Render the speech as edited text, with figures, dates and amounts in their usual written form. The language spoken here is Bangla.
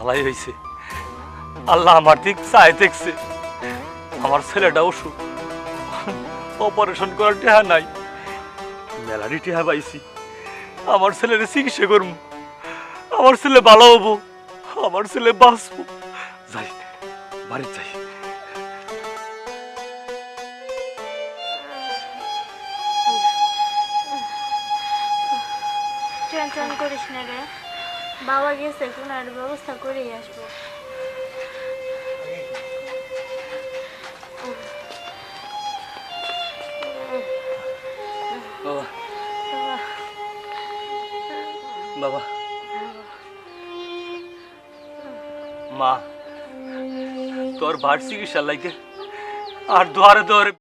ভালাই হয়েছে, আল্লাহ আমার দিক চাই দেখছে। আমার ছেলেটা অসুখ, অপারেশন করার টেহা নাই, মেলারি টেহা পাইছি। আমার ছেলের চিকিৎসা করব, আমার ছেলে ভালো হবো, আমার ছেলে বাঁচবো। যাই, বাড়ি যাই। টেনশন করিস না রে, বাবা গেছে কোন আর ব্যবস্থা করেই আসবো। বাবা, বাবা, মা তোর ভার চিকিৎসা লাগে আর দুয়ারে দুয়ারে